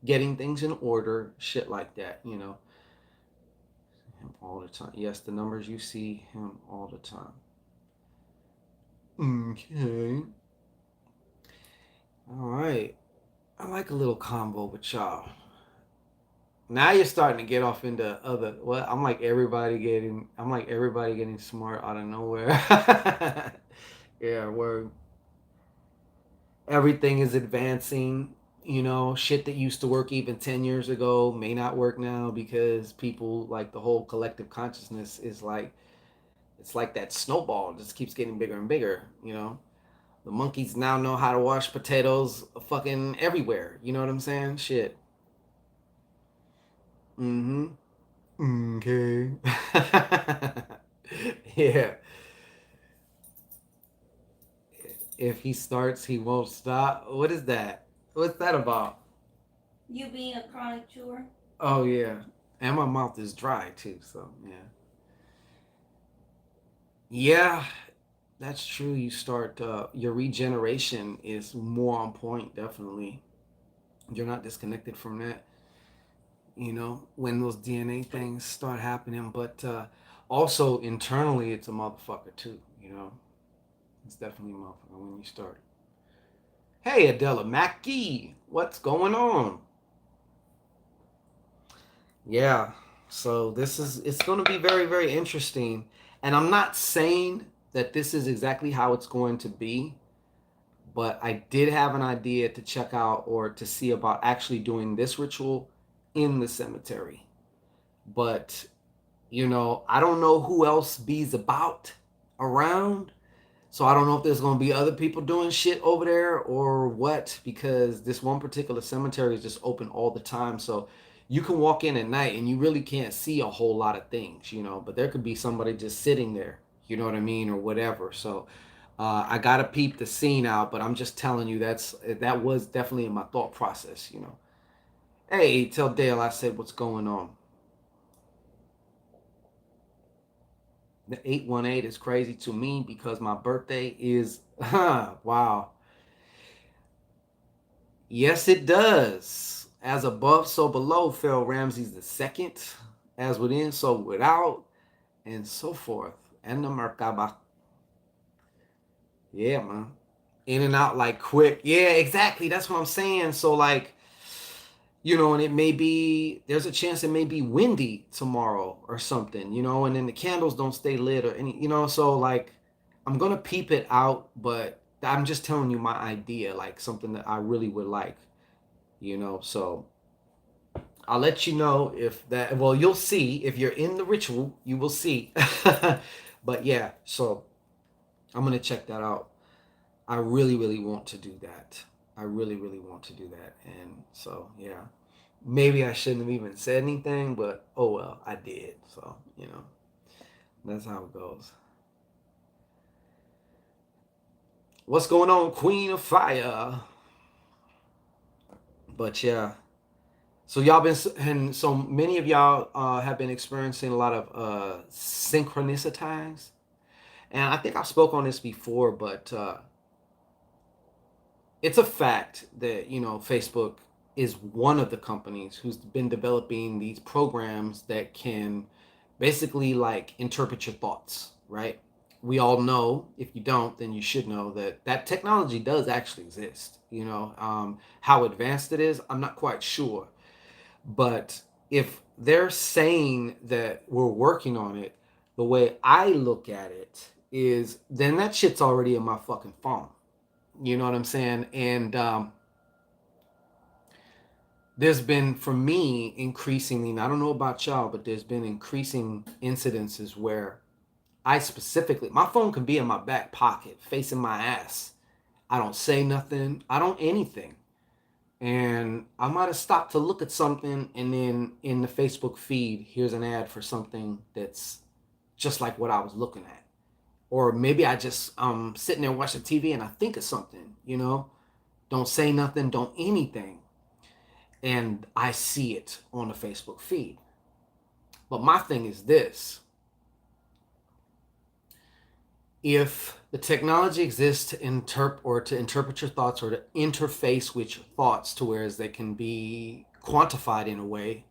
getting things in order, shit like that, Him all the time. Yes, the numbers, you see him all the time. Okay. All right. I like a little combo with y'all. Now you're starting to get off into other. Well, I'm like everybody getting smart out of nowhere. Yeah, where everything is advancing. Shit that used to work even 10 years ago may not work now because people, like, the whole collective consciousness is like, it's like that snowball. It just keeps getting bigger and bigger. The monkeys now know how to wash potatoes fucking everywhere. You know what I'm saying? Shit. Mm-hmm. Okay. Yeah. If he starts, he won't stop. What is that? What's that about? You being a chronic chewer. Oh yeah. And my mouth is dry too, so yeah. Yeah, that's true. You start your regeneration is more on point, definitely. You're not disconnected from that, when those DNA things start happening, but also internally it's a motherfucker too. It's definitely a motherfucker when you start. Hey, Adela Mackey, what's going on? Yeah, so it's going to be very, very interesting. And I'm not saying that this is exactly how it's going to be, but I did have an idea to check out or to see about actually doing this ritual in the cemetery. But, I don't know who else bees about around. So I don't know if there's going to be other people doing shit over there or what, because this one particular cemetery is just open all the time. So you can walk in at night and you really can't see a whole lot of things. But there could be somebody just sitting there, you know what I mean, or whatever. So I gotta peep the scene out, but I'm just telling you that was definitely in my thought process. Hey, tell Dale I said what's going on. The 818 is crazy to me because my birthday is wow. Yes, it does. As above, so below, fell Ramses the second. As within, so without, and so forth. And the Merkaba. Yeah, man. In and out like quick. Yeah, exactly. That's what I'm saying. So, like, and there's a chance it may be windy tomorrow or something, and then the candles don't stay lit or any. So, like, I'm going to peep it out, but I'm just telling you my idea, like something that I really would like. So I'll let you know if that. Well, you'll see if you're in the ritual. You will see. But yeah, so I'm gonna check that out. I really, really want to do that. I really, really want to do that. And so yeah, maybe I shouldn't have even said anything, but oh well, I did. So that's how it goes. What's going on, Queen of Fire? But yeah, so y'all been and so many of y'all have been experiencing a lot of synchronicities. And I think I spoke on this before, but it's a fact that Facebook is one of the companies who's been developing these programs that can basically like interpret your thoughts, right? We all know, if you don't, then you should know that technology does actually exist. How advanced it is, I'm not quite sure, but if they're saying that we're working on it, the way I look at it is then that shit's already in my fucking phone. You know what I'm saying? And there's been, for me, increasingly, and I don't know about y'all, but there's been increasing incidences where I specifically, my phone can be in my back pocket, facing my ass. I don't say nothing. I don't anything. And I might have stopped to look at something, and then in the Facebook feed, here's an ad for something that's just like what I was looking at. Or maybe I just sitting there watching TV and I think of something. Don't say nothing, don't anything, and I see it on the Facebook feed. But my thing is this: if the technology exists to interpret your thoughts, or to interface with your thoughts to whereas they can be quantified in a way,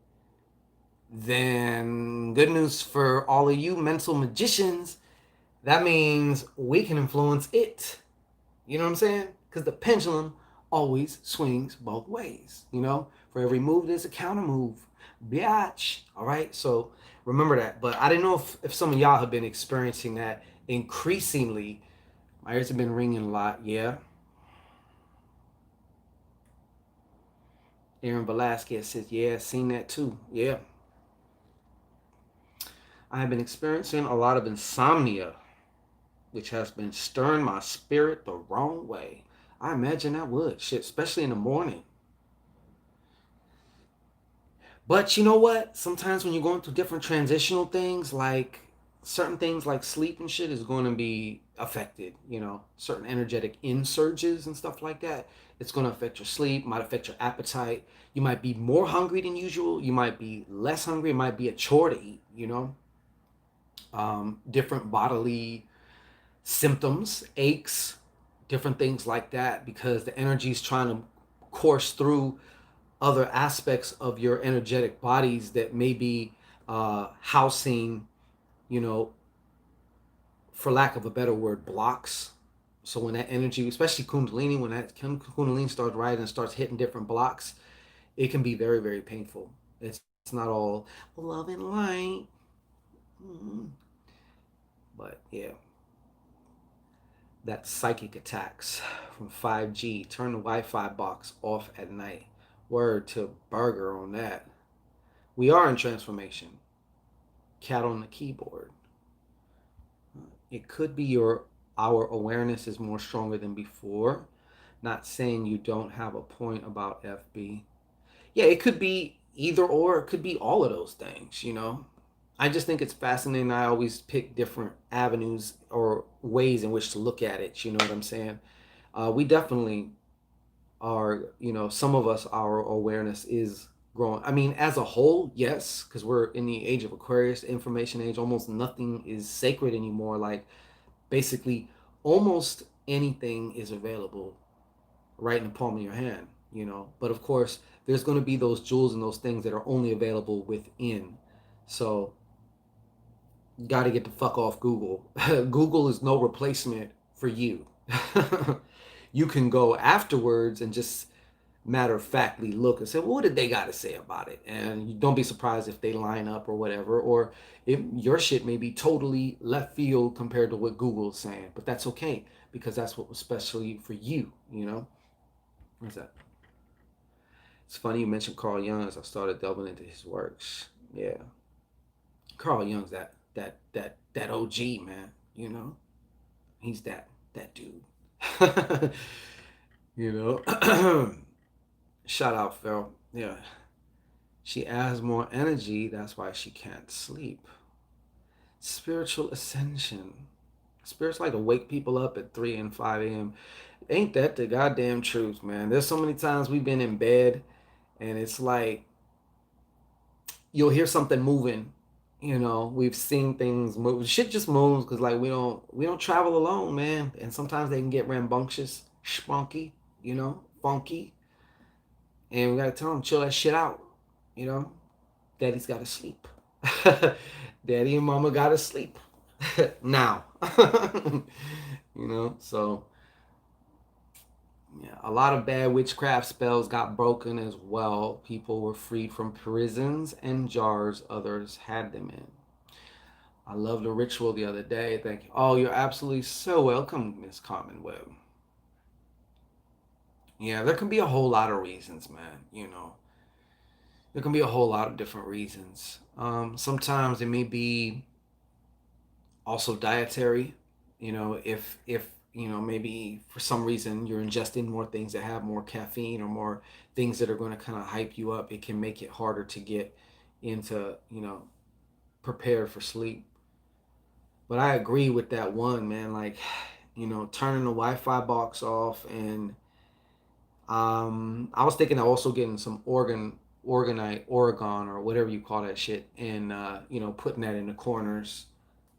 then good news for all of you mental magicians. That means we can influence it. You know what I'm saying? Because the pendulum always swings both ways. For every move, there's a counter move. Biatch. All right. So remember that. But I didn't know if some of y'all have been experiencing that increasingly. My ears have been ringing a lot. Yeah. Aaron Velasquez says, yeah, seen that too. Yeah. I have been experiencing a lot of insomnia, which has been stirring my spirit the wrong way. I imagine that would. Shit, especially in the morning. But you know what? Sometimes when you're going through different transitional things, like certain things like sleep and shit is going to be affected. Certain energetic insurges and stuff like that. It's going to affect your sleep, might affect your appetite. You might be more hungry than usual. You might be less hungry. It might be a chore to eat. Different bodily symptoms, aches, different things like that, because the energy is trying to course through other aspects of your energetic bodies that may be housing, you know, for lack of a better word, blocks. So when that energy, especially Kundalini, when that Kundalini starts rising and starts hitting different blocks, it can be very, very painful. It's not all love and light. Mm-hmm. But yeah, that psychic attacks from 5G. Turn the Wi-Fi box off at night. Word to Burger on that. We are in transformation. Cat on the keyboard. It could be our awareness is more stronger than before. Not saying you don't have a point about FB. Yeah, it could be either or. It could be all of those things. I just think it's fascinating. I always pick different avenues or ways in which to look at it. You know what I'm saying? We definitely some of us, our awareness is growing. I mean, as a whole, yes, because we're in the age of Aquarius, the information age. Almost nothing is sacred anymore. Like, basically, almost anything is available right in the palm of your hand. But of course, there's going to be those jewels and those things that are only available within. So, got to get the fuck off Google. Google is no replacement for you. You can go afterwards and just matter of factly look and say, well, what did they got to say about it? And you don't be surprised if they line up or whatever, or if your shit may be totally left field compared to what Google's saying. But that's okay, because that's what was specially for you. Where's that? It's funny you mentioned Carl Jung as I started delving into his works. Yeah. Carl Jung's that OG, man. He's that dude. you know. Shout out, Phil. Yeah. She has more energy, that's why she can't sleep. Spiritual ascension. Spirits like to wake people up at 3 and 5 a.m. Ain't that the goddamn truth, man? There's so many times we've been in bed and it's like you'll hear something moving. We've seen things move. Shit just moves because like we don't travel alone, man. And sometimes they can get rambunctious, spunky, funky. And we gotta tell them, chill that shit out. You know, Daddy's gotta sleep. Daddy and Mama gotta sleep now. So yeah, a lot of bad witchcraft spells got broken as well. People were freed from prisons and jars others had them in. I loved a ritual the other day. Thank you. Oh, you're absolutely so welcome, Miss Carmen Webb. Yeah, there can be a whole lot of reasons, man. There can be a whole lot of different reasons. Sometimes it may be also dietary. If maybe for some reason you're ingesting more things that have more caffeine or more things that are going to kind of hype you up, it can make it harder to get into prepared for sleep. But I agree with that one, man. Like, turning the Wi-Fi box off, and I was thinking of also getting some organ organite, Oregon, or whatever you call that shit, and putting that in the corners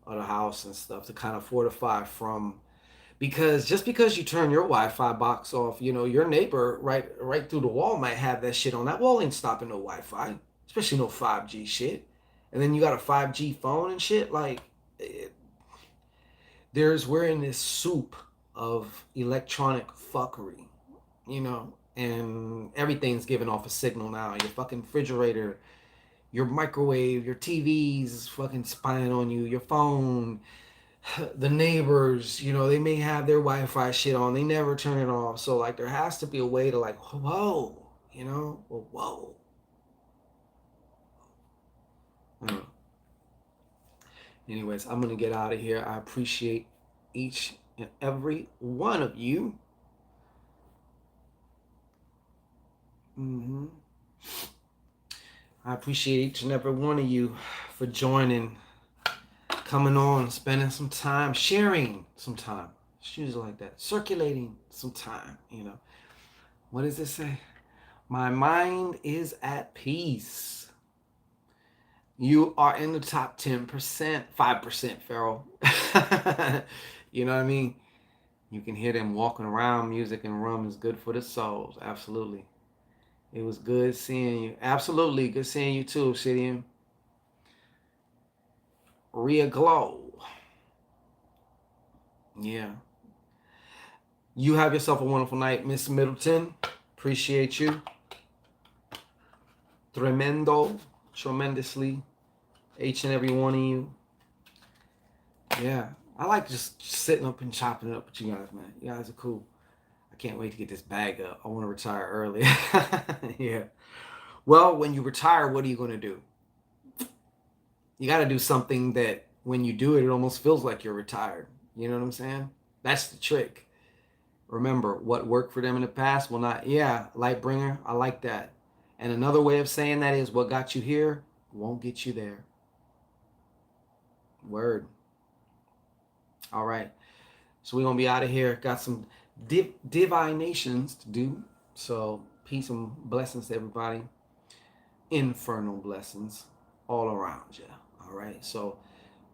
of the house and stuff to kind of fortify from, because just because you turn your Wi-Fi box off, your neighbor right through the wall might have that shit on. That wall ain't stopping no Wi-Fi, especially no 5G shit. And then you got a 5G phone and shit. Like, we're in this soup of electronic fuckery, and everything's giving off a signal now. Your fucking refrigerator, your microwave, your TV's fucking spying on you, your phone, the neighbors, they may have their Wi-Fi shit on. They never turn it off. So like there has to be a way to like, whoa, whoa. Anyways, I'm gonna get out of here. I appreciate each and every one of you. I appreciate each and every one of you for joining, coming on, spending some time, sharing some time. It's usually like that. Circulating some time, What does it say? My mind is at peace. You are in the top 10%, 5%, Pharaoh. You know what I mean? You can hear them walking around. Music in the room is good for the souls. Absolutely. It was good seeing you. Absolutely. Good seeing you too, Obsidian. Rhea Glow. Yeah. You have yourself a wonderful night, Miss Middleton. Appreciate you. Tremendously. Each and every one of you. Yeah. I like just sitting up and chopping it up with you guys, man. You guys are cool. I can't wait to get this bag up. I want to retire early. Yeah. Well, when you retire, what are you going to do? You got to do something that when you do it, it almost feels like you're retired. You know what I'm saying? That's the trick. Remember, what worked for them in the past will not. Yeah, Lightbringer, I like that. And another way of saying that is what got you here won't get you there. Word. All right. So we're going to be out of here. Got some divinations to do. So peace and blessings to everybody. Infernal blessings all around you. All right. So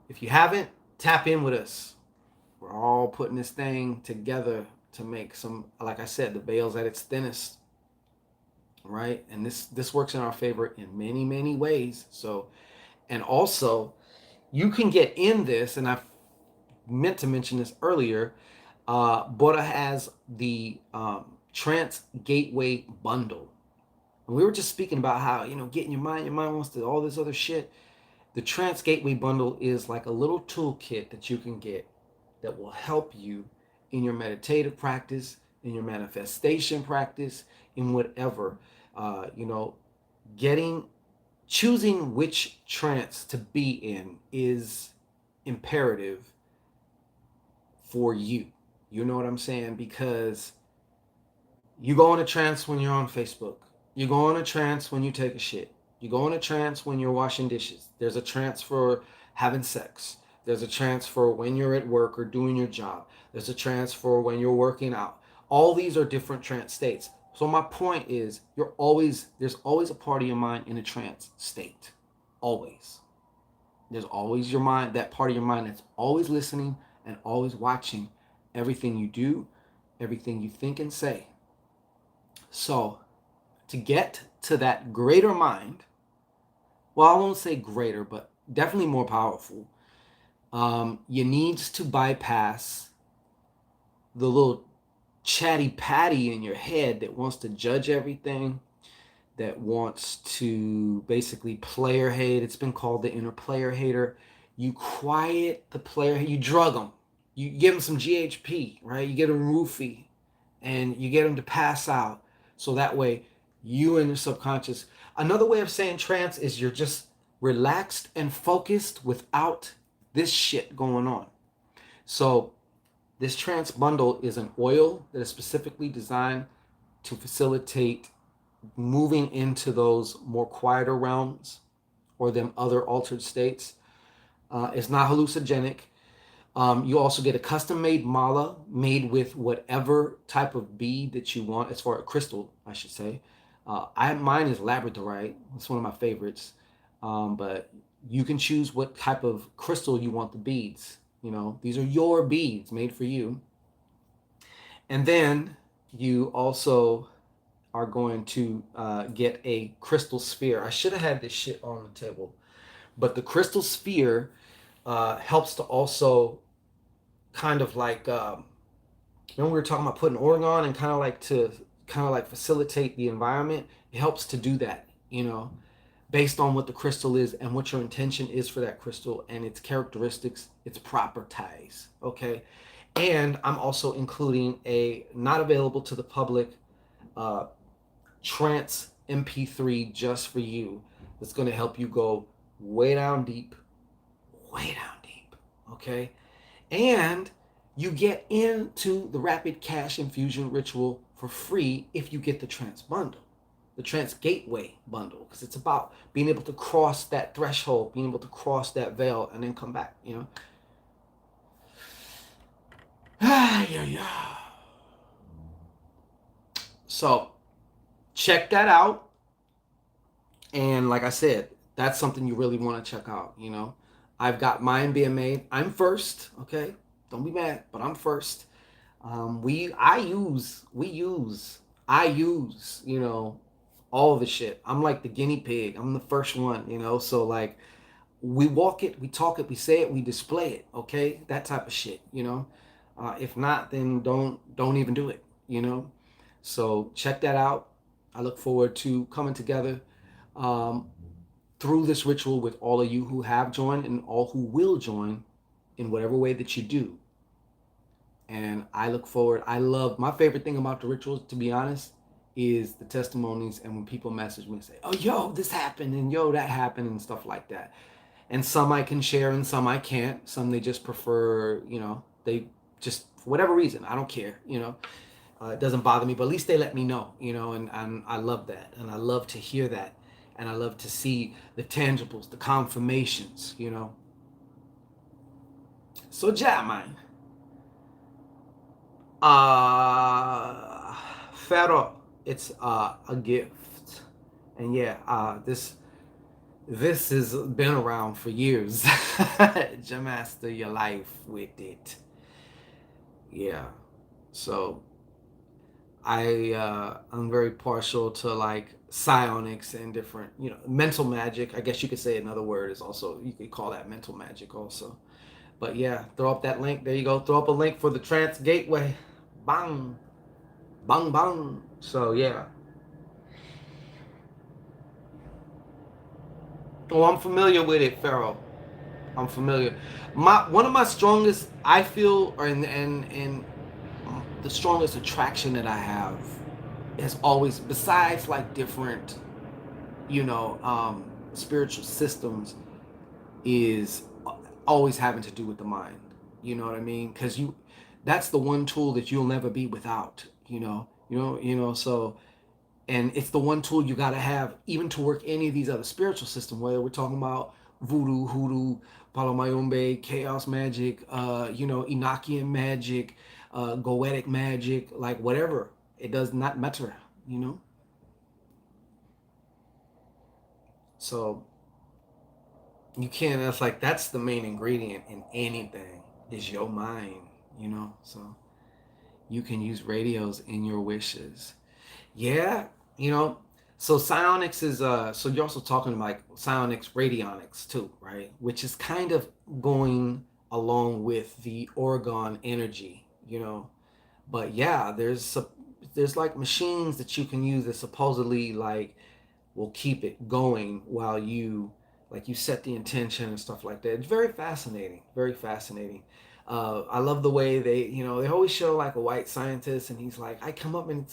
if you haven't, tap in with us. We're all putting this thing together to make some, like I said, the veil's at its thinnest. Right. And this works in our favor in many, many ways. So, and also you can get in this, and I meant to mention this earlier. Bora has the Trance Gateway Bundle. And we were just speaking about how, getting your mind wants to all this other shit. The Trance Gateway Bundle is like a little toolkit that you can get that will help you in your meditative practice, in your manifestation practice, in whatever. Choosing which trance to be in is imperative for you. You know what I'm saying? Because you go in a trance when you're on Facebook. You go in a trance when you take a shit. You go in a trance when you're washing dishes. There's a trance for having sex. There's a trance for when you're at work or doing your job. There's a trance for when you're working out. All these are different trance states. So my point is, there's always a part of your mind in a trance state. Always. There's always your mind, that part of your mind that's always listening and always watching everything you do, everything you think and say. So to get to that greater mind, well, I won't say greater, but definitely more powerful, you need to bypass the little chatty patty in your head that wants to judge everything, that wants to basically player hate. It's been called the inner player hater. You quiet the player, you drug them. You give them some GHP, right? You get a roofie and you get them to pass out. So that way you and your subconscious. Another way of saying trance is you're just relaxed and focused without this shit going on. So this trance bundle is an oil that is specifically designed to facilitate moving into those more quieter realms or them other altered states. It's not hallucinogenic. You also get a custom-made mala made with whatever type of bead that you want, as far as crystal, I should say. Mine is labradorite. It's one of my favorites. But you can choose what type of crystal you want the beads. These are your beads made for you. And then you also are going to get a crystal sphere. I should have had this shit on the table, but the crystal sphere helps to also kind of like we were talking about putting Oregon and kind of like facilitate the environment. It helps to do that, based on what the crystal is and what your intention is for that crystal and its characteristics, its properties. Okay. And I'm also including a not available to the public uh, trance MP3 just for you. That's going to help you go way down deep, way down deep. Okay. And you get into the rapid cash infusion ritual for free if you get the trance bundle, the trance gateway bundle, because it's about being able to cross that threshold, being able to cross that veil and then come back, yeah, yeah. So check that out. And like I said, that's something you really want to check out. I've got mine being made. I'm first, okay? Don't be mad, but I'm first. I use, all the shit. I'm like the guinea pig. I'm the first one, So like, we walk it, we talk it, we say it, we display it. Okay, that type of shit. If not, then don't even do it. So check that out. I look forward to coming together um, through this ritual with all of you who have joined and all who will join in whatever way that you do. And I look forward. I love my favorite thing about the rituals, to be honest, is the testimonies and when people message me and say, "Oh, yo, this happened and yo, that happened," and stuff like that. And some I can share and some I can't. Some they just prefer, they just for whatever reason. I don't care, it doesn't bother me, but at least they let me know, and I love that, and I love to hear that, and I love to see the tangibles, the confirmations. So yeah, man. Pharaoh, it's a gift, and yeah, this has been around for years. Just master your life with it. Yeah. So I'm very partial to like psionics and different, mental magic. I guess you could say another word is also, you could call that mental magic also. But yeah, throw up that link. There you go. Throw up a link for the Trance Gateway. Bang, bang, bang. So yeah. Oh, I'm familiar with it, Pharaoh. I'm familiar. One of my strongest, I feel, or and the strongest attraction that I have is always, besides like different, spiritual systems, is always having to do with the mind. You know what I mean? Because that's the one tool that you'll never be without. So, and it's the one tool you got to have even to work any of these other spiritual systems, whether we're talking about voodoo, hoodoo, palomayombe, chaos magic, Enochian magic, goetic magic, like whatever. It does not matter, you know. So you can't. That's the main ingredient in anything is your mind. So you can use radios in your wishes. Yeah, you know. So psionics is so you're also talking like psionics, radionics too, right? Which is kind of going along with the Oregon energy. But yeah, there's like machines that you can use that supposedly like will keep it going while you set the intention and stuff like that. It's very fascinating, very fascinating. I love the way they always show like a white scientist and he's like, I come up and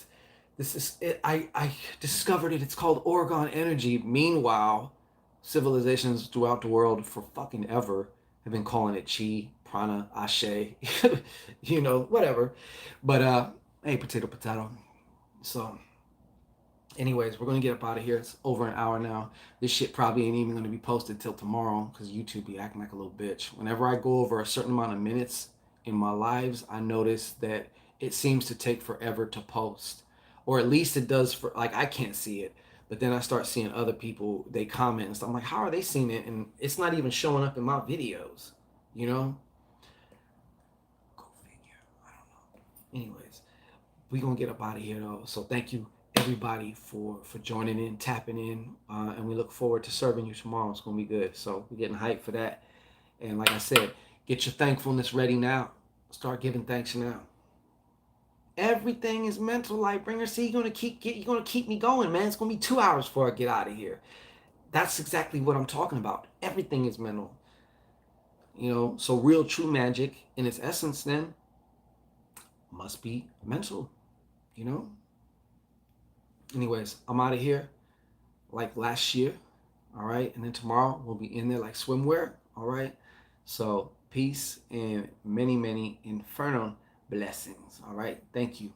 this is it. I discovered it. It's called Oregon energy. Meanwhile, civilizations throughout the world for fucking ever have been calling it chi, prana, ashe, whatever. But hey, potato, potato. So, anyways, we're gonna get up out of here. It's over an hour now. This shit probably ain't even gonna be posted till tomorrow because YouTube be acting like a little bitch. Whenever I go over a certain amount of minutes in my lives, I notice that it seems to take forever to post. or at least it does for, like, I can't see it, but then I start seeing other people, they comment and stuff. I'm like, how are they seeing it? And it's not even showing up in my videos, you know? Go figure. I don't know. Anyways, we gonna get up out of here though. So thank you everybody for joining in, tapping in, and we look forward to serving you tomorrow. It's gonna be good. So we're getting hyped for that. And like I said, get your thankfulness ready now. Start giving thanks now. Everything is mental, Lightbringer. See, you're gonna keep me going, man. It's gonna be 2 hours before I get out of here. That's exactly what I'm talking about. Everything is mental. You know, so real true magic in its essence then must be mental, you know? Anyways, I'm out of here like last year. All right. And then tomorrow we'll be in there like swimwear. All right. So peace and many, many inferno blessings. All right. Thank you.